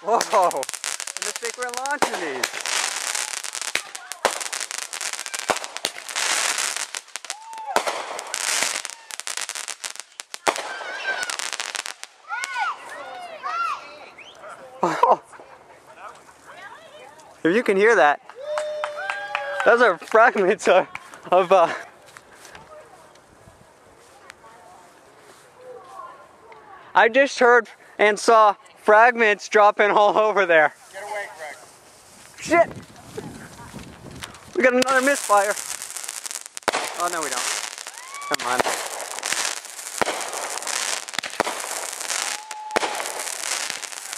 Whoa! I just think we're launching these. Oh. If you can hear that, those are fragments of I just heard and saw fragments dropping all over there. Get away, Greg. Shit! We got another misfire. Oh no, we don't. Come on.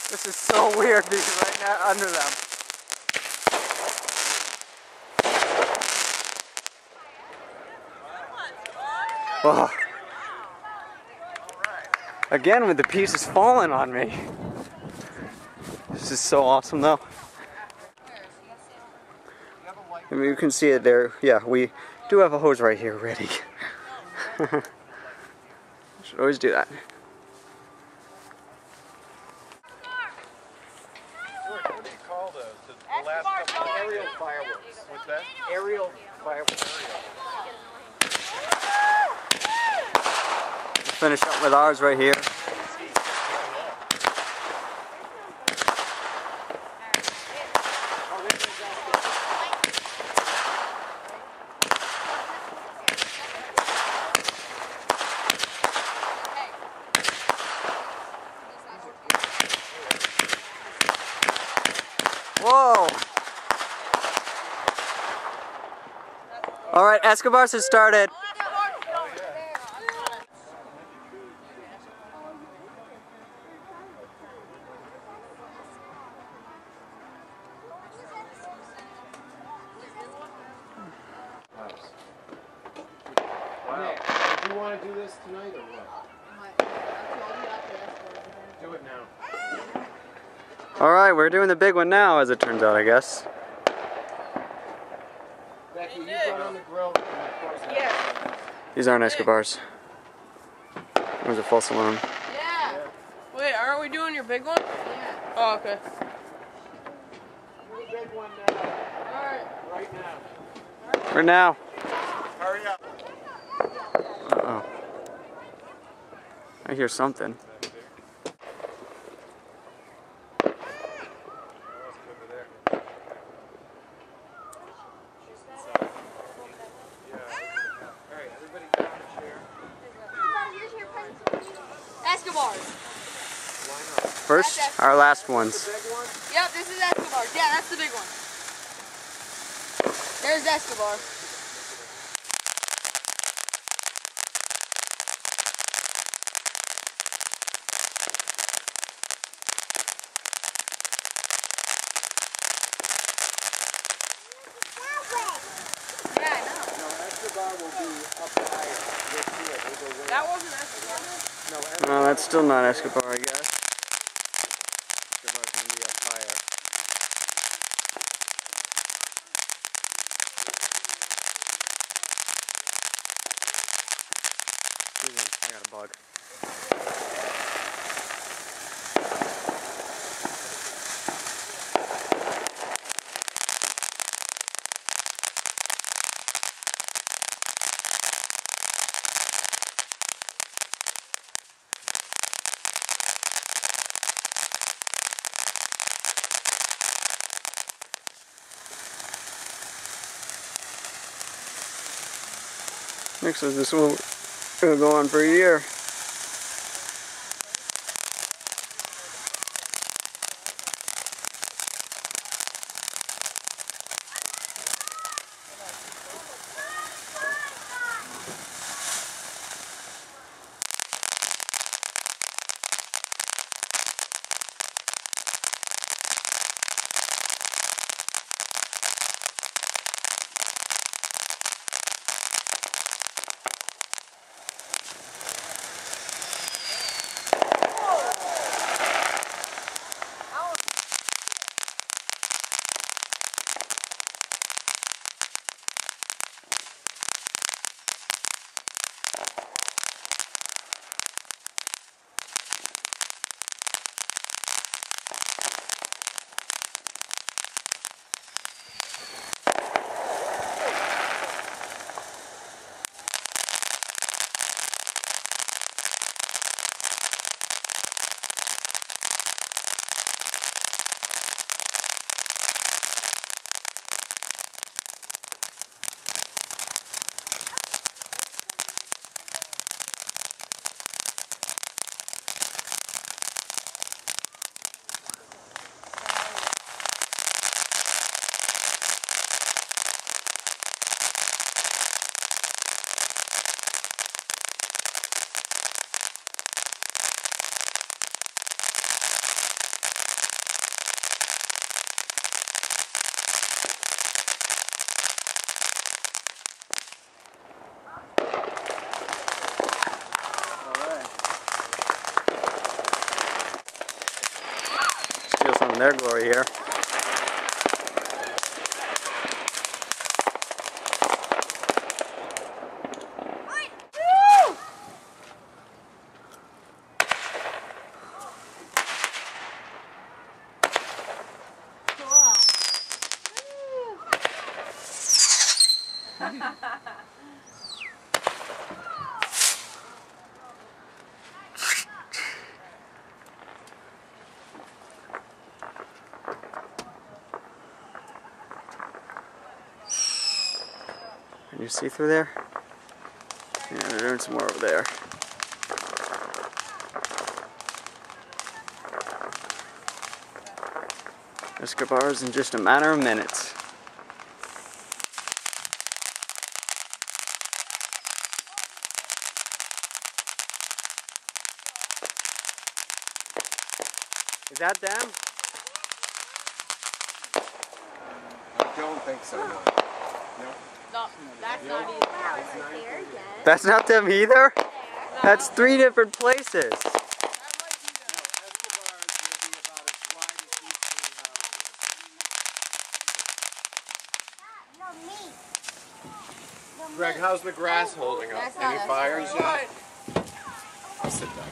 This is so weird being right now under them. Oh. Again with the pieces falling on me. This is so awesome though. I mean, you can see it there. Yeah, we do have a hose right here ready. Should always do that. George, what do you call those? The last couple aerial fireworks. What's that? Aerial fireworks. Finish up with ours right here. Whoa! All right, Escobars has started. Wow. Do you want to do this tonight or what? Do it now. Alright, we're doing the big one now, as it turns out, I guess. Becky, you run on the grill. Yeah. These aren't Escobars. It was a false alarm. Yeah. Wait, aren't we doing your big one? Yeah. Oh, okay. Do the big one now. Alright. Right now. For now. Hurry up. Uh-oh. I hear something. Escobars. First, our last ones. Yep, this is Escobars. Yeah, that's the big one. There's Escobar. Yeah, I know. No, Escobar will be up high this year. We'll go way That up. wasn't Escobar. No, that's still not Escobar, I guess. Escobar's gonna be up higher. I got a bug. Next is this one gonna go on for a year. their glory here. Can you see through there? Yeah, they're doing some more over there. Escobars in just a matter of minutes. Is that them? I don't think so. No. No, that's not either. That's not them either? That's 3 different places. Greg, how's the grass holding up? Any fires yet? I'll sit down.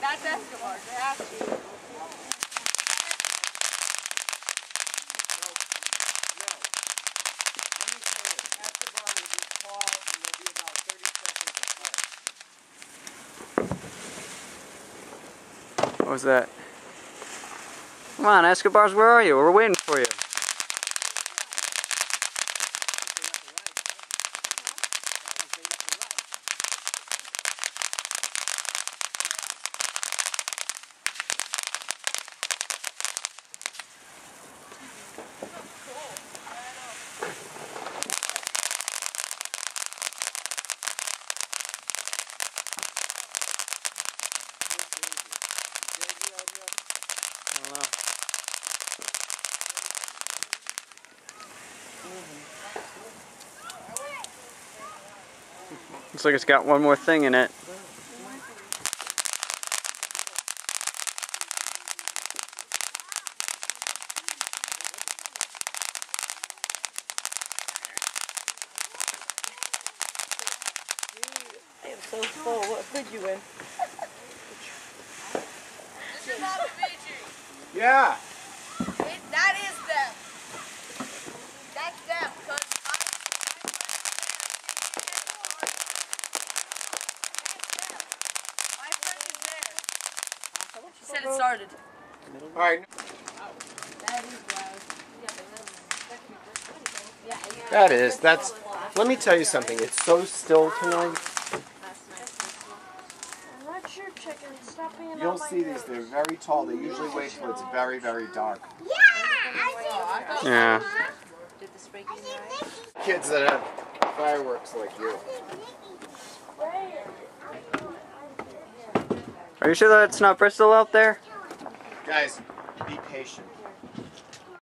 That's Escobars. They have to. What was that? Come on, Escobars, where are you? We're waiting for you. Looks like it's got one more thing in it. It was so full. What put you in? This is not a Fiji. Yeah. That is them. That's them. My friend is there. She said it started. All right. That is. That's. Let me tell you something. It's so still tonight. I'm not sure, chicken. Stop being You'll on my see nose. these. They're very tall. They usually wait till it's very, very dark. Yeah. Kids that have fireworks like you. Are you sure that it's not Bristol out there? Guys, be patient.